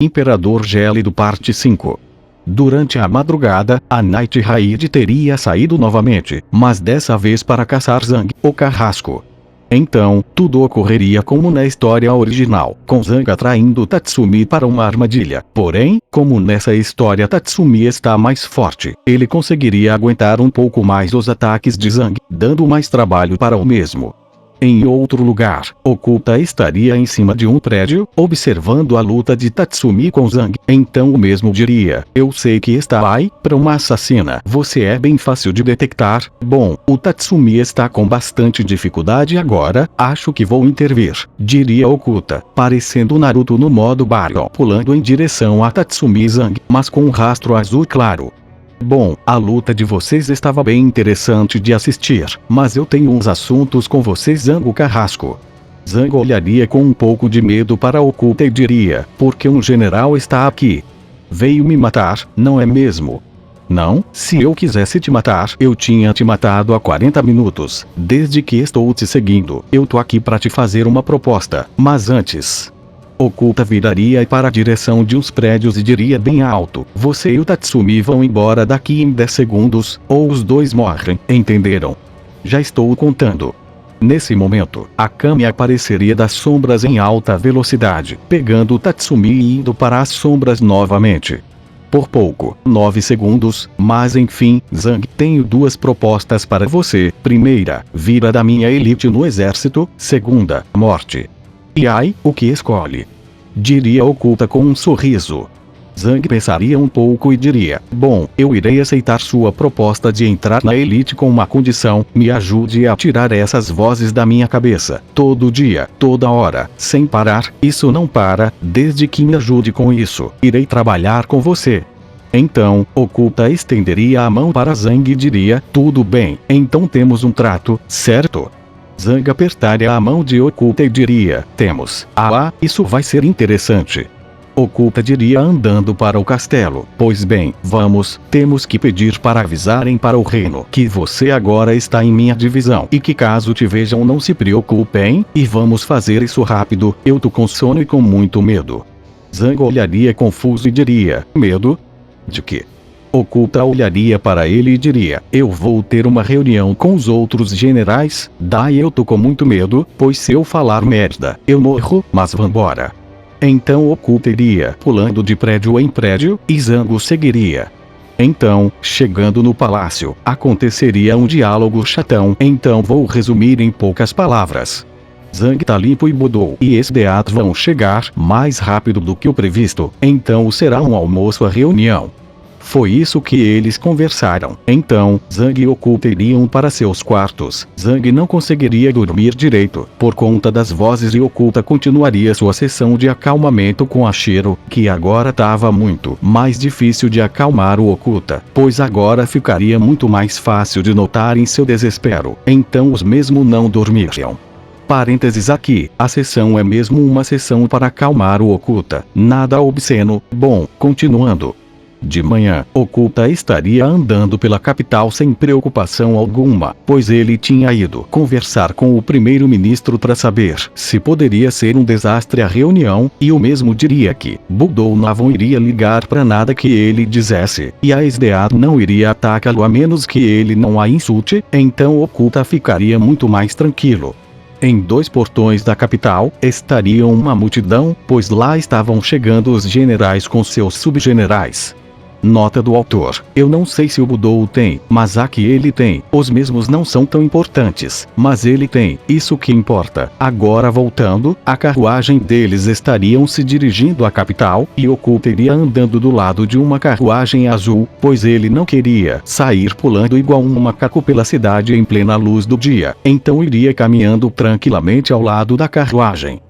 Imperador Gélido Parte 5. Durante a madrugada, a Night Raid teria saído novamente, mas dessa vez para caçar Zang, o carrasco. Então, tudo ocorreria como na história original, com Zang atraindo Tatsumi para uma armadilha. Porém, como nessa história Tatsumi está mais forte, ele conseguiria aguentar um pouco mais os ataques de Zang, dando mais trabalho para o mesmo. Em outro lugar, Okuta estaria em cima de um prédio, observando a luta de Tatsumi com Zang. Então o mesmo diria: eu sei que está aí, para uma assassina. Você é bem fácil de detectar. Bom, o Tatsumi está com bastante dificuldade agora, acho que vou intervir, diria Okuta, parecendo Naruto no modo Baryon, pulando em direção a Tatsumi e Zang, mas com um rastro azul claro. Bom, a luta de vocês estava bem interessante de assistir, mas eu tenho uns assuntos com vocês, Zang o carrasco. Zang olharia com um pouco de medo para Okuta e diria: porque um general está aqui? Veio me matar, não é mesmo? Não, se eu quisesse te matar, eu tinha te matado há 40 minutos. Desde que estou te seguindo, eu tô aqui para te fazer uma proposta, mas antes... Okuta viraria para a direção de uns prédios e diria bem alto: você e o Tatsumi vão embora daqui em 10 segundos, ou os dois morrem, entenderam? Já estou contando. Nesse momento, a Kami apareceria das sombras em alta velocidade, pegando o Tatsumi e indo para as sombras novamente. Por pouco, 9 segundos, mas enfim, Zang, tenho duas propostas para você. Primeira, vira da minha elite no exército. Segunda, morte. E ai, o que escolhe? Diria Okuta com um sorriso. Zang pensaria um pouco e diria: bom, eu irei aceitar sua proposta de entrar na elite com uma condição: me ajude a tirar essas vozes da minha cabeça, todo dia, toda hora, sem parar. Isso não para, desde que me ajude com isso, irei trabalhar com você. Então, Okuta estenderia a mão para Zang e diria: tudo bem, então temos um trato, certo? Zang apertaria a mão de Okuta e diria: temos. Ah, isso vai ser interessante. Okuta diria andando para o castelo: pois bem, vamos, temos que pedir para avisarem para o reino que você agora está em minha divisão e que caso te vejam não se preocupem, e vamos fazer isso rápido, eu tô com sono e com muito medo. Zang olharia confuso e diria: medo? De quê? Okuta olharia para ele e diria: eu vou ter uma reunião com os outros generais, daí eu tô com muito medo, pois se eu falar merda, eu morro, mas vambora. Então Okuta iria pulando de prédio em prédio, e Zang o seguiria. Então, chegando no palácio, aconteceria um diálogo chatão, então vou resumir em poucas palavras. Zang tá limpo e Budou e Esdeat vão chegar mais rápido do que o previsto, então será um almoço à reunião. Foi isso que eles conversaram. Então, Zang e Okuta iriam para seus quartos. Zang não conseguiria dormir direito, por conta das vozes, e Okuta continuaria sua sessão de acalmamento com a Shiro, que agora estava muito mais difícil de acalmar o Okuta, pois agora ficaria muito mais fácil de notar em seu desespero. Então os mesmos não dormiriam. Parênteses aqui, a sessão é mesmo uma sessão para acalmar o Okuta, nada obsceno. Bom, continuando. De manhã, Okuta estaria andando pela capital sem preocupação alguma, pois ele tinha ido conversar com o primeiro-ministro para saber se poderia ser um desastre a reunião, e o mesmo diria que Budou não iria ligar para nada que ele dissesse, e a Esdeat não iria atacá-lo a menos que ele não a insulte, então Okuta ficaria muito mais tranquilo. Em 2 portões da capital, estariam uma multidão, pois lá estavam chegando os generais com seus subgenerais. Nota do autor: eu não sei se o Budou tem, mas a que ele tem, os mesmos não são tão importantes, mas ele tem, isso que importa. Agora voltando, a carruagem deles estariam se dirigindo à capital, e Okuta iria andando do lado de uma carruagem azul, pois ele não queria sair pulando igual um macaco pela cidade em plena luz do dia, então iria caminhando tranquilamente ao lado da carruagem.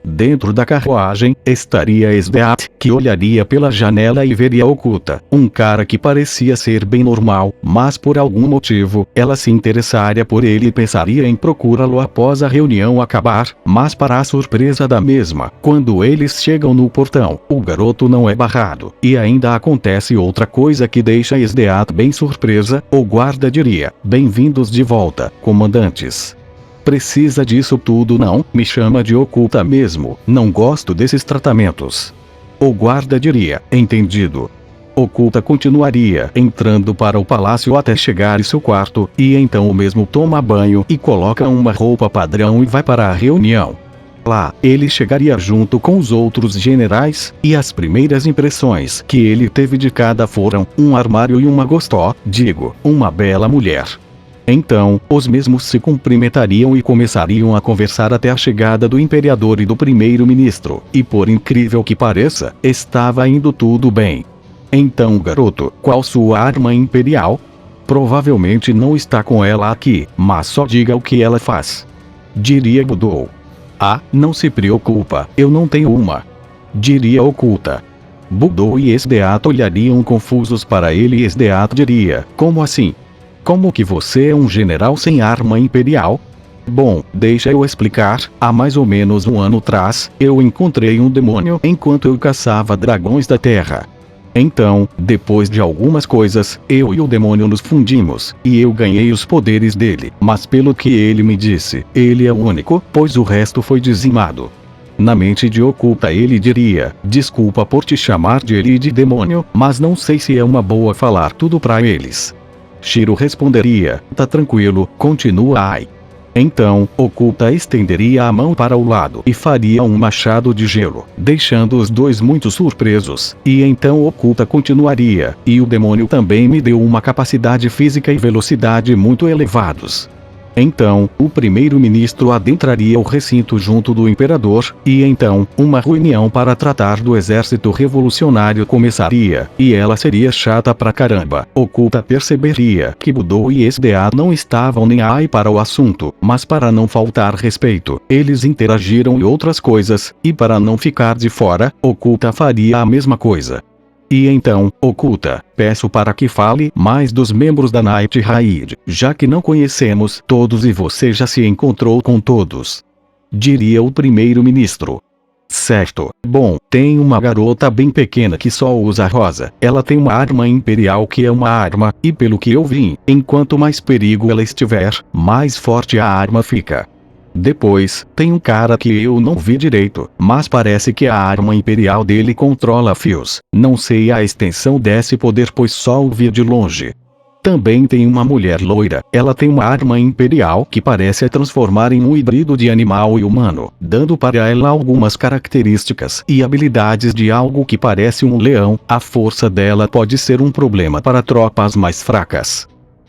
Dentro da carruagem, estaria Esdeat, que olharia pela janela e veria Okuta, um cara que parecia ser bem normal, mas por algum motivo, ela se interessaria por ele e pensaria em procurá-lo após a reunião acabar, mas para a surpresa da mesma, quando eles chegam no portão, o garoto não é barrado, e ainda acontece outra coisa que deixa Esdeat bem surpresa. O guarda diria: bem-vindos de volta, comandantes. Precisa disso tudo não? Me chama de Okuta mesmo, não gosto desses tratamentos. O guarda diria, entendido. Oculta continuaria entrando para o palácio até chegar em seu quarto, e então o mesmo toma banho e coloca uma roupa padrão e vai para a reunião. Lá, ele chegaria junto com os outros generais, e as primeiras impressões que ele teve de cada foram um armário e uma bela mulher. Então, os mesmos se cumprimentariam e começariam a conversar até a chegada do imperador e do primeiro-ministro, e por incrível que pareça, estava indo tudo bem. Então, garoto, qual sua arma imperial? Provavelmente não está com ela aqui, mas só diga o que ela faz. Diria Budou. Ah, não se preocupa, eu não tenho uma. Diria Oculta. Budou e Esdeato olhariam confusos para ele e Esdeato diria, como assim? Como que você é um general sem arma imperial? Bom, deixa eu explicar, há mais ou menos um ano atrás, eu encontrei um demônio enquanto eu caçava dragões da terra. Então, depois de algumas coisas, eu e o demônio nos fundimos, e eu ganhei os poderes dele, mas pelo que ele me disse, ele é o único, pois o resto foi dizimado. Na mente de Oculta ele diria, desculpa por te chamar de ele e de demônio, mas não sei se é uma boa falar tudo pra eles. Shiro responderia, tá tranquilo, continua ai. Então, Oculta estenderia a mão para o lado e faria um machado de gelo, deixando os dois muito surpresos, e então Oculta continuaria, e o demônio também me deu uma capacidade física e velocidade muito elevados. Então, o primeiro-ministro adentraria o recinto junto do imperador, e então, uma reunião para tratar do exército revolucionário começaria, e ela seria chata pra caramba. Oculta perceberia que Budou e Esdea não estavam nem aí para o assunto, mas para não faltar respeito, eles interagiram em outras coisas, e para não ficar de fora, Oculta faria a mesma coisa. E então, Oculta, peço para que fale mais dos membros da Night Raid, já que não conhecemos todos e você já se encontrou com todos. Diria o primeiro-ministro. Certo. Bom, tem uma garota bem pequena que só usa rosa. Ela tem uma arma imperial que é uma arma, e pelo que eu vi, enquanto mais perigo ela estiver, mais forte a arma fica. Depois, tem um cara que eu não vi direito, mas parece que a arma imperial dele controla fios. Não sei a extensão desse poder pois só o vi de longe. Também tem uma mulher loira, ela tem uma arma imperial que parece a transformar em um híbrido de animal e humano, dando para ela algumas características e habilidades de algo que parece um leão. A força dela pode ser um problema para tropas mais fracas.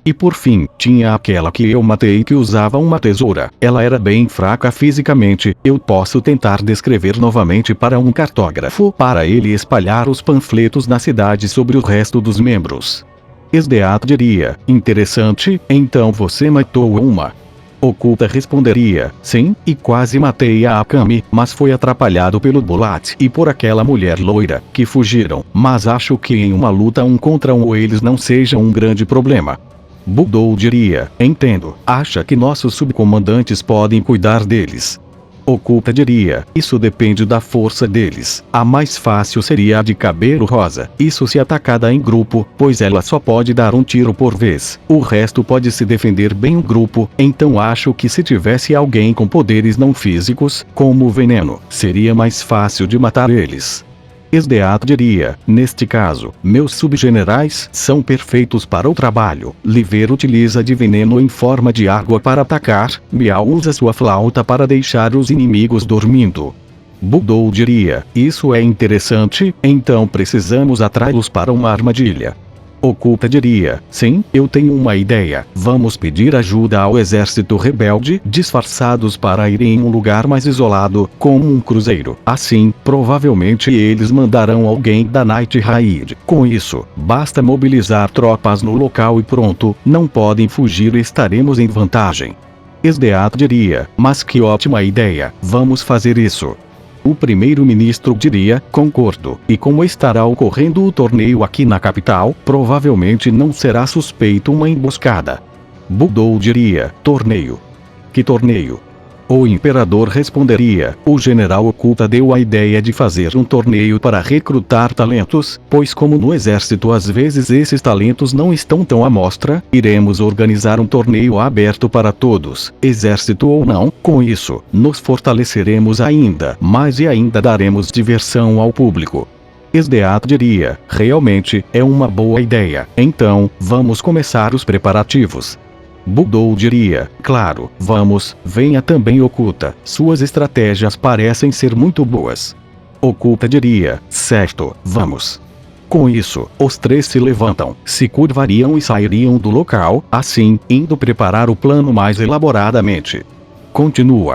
E por fim, tinha aquela que eu matei que usava uma tesoura. Ela era bem fraca fisicamente. Eu posso tentar descrever novamente para um cartógrafo para ele espalhar os panfletos na cidade sobre o resto dos membros. Esdeato diria, interessante, então você matou uma. Oculta responderia, sim, e quase matei a Akami, mas foi atrapalhado pelo Bolat e por aquela mulher loira, que fugiram, mas acho que em uma luta um contra um eles não seja um grande problema. Budou diria, entendo, acha que nossos subcomandantes podem cuidar deles. Oculta diria, isso depende da força deles. A mais fácil seria a de cabelo rosa, isso se atacada em grupo, pois ela só pode dar um tiro por vez. O resto pode se defender bem em grupo, então acho que se tivesse alguém com poderes não físicos, como o veneno, seria mais fácil de matar eles. Esdeato diria, neste caso, meus subgenerais são perfeitos para o trabalho. Liver utiliza de veneno em forma de água para atacar, Miao usa sua flauta para deixar os inimigos dormindo. Budou diria, isso é interessante, então precisamos atraí-los para uma armadilha. Oculta diria, sim, eu tenho uma ideia, vamos pedir ajuda ao exército rebelde, disfarçados para ir em um lugar mais isolado, como um cruzeiro. Assim, provavelmente eles mandarão alguém da Night Raid. Com isso, basta mobilizar tropas no local e pronto, não podem fugir e estaremos em vantagem. Esdeato diria, mas que ótima ideia, vamos fazer isso. O primeiro-ministro diria, concordo, e como estará ocorrendo o torneio aqui na capital, provavelmente não será suspeito uma emboscada. Budou diria, torneio. Que torneio? O imperador responderia, o general Oculta deu a ideia de fazer um torneio para recrutar talentos, pois como no exército às vezes esses talentos não estão tão à mostra, iremos organizar um torneio aberto para todos, exército ou não. Com isso, nos fortaleceremos ainda mais e ainda daremos diversão ao público. Esdeato diria, realmente, é uma boa ideia. Então, vamos começar os preparativos. Budou diria, claro, vamos, venha também Oculta, suas estratégias parecem ser muito boas. Oculta diria, certo, vamos. Com isso, os três se levantam, se curvariam e sairiam do local, assim, indo preparar o plano mais elaboradamente. Continua.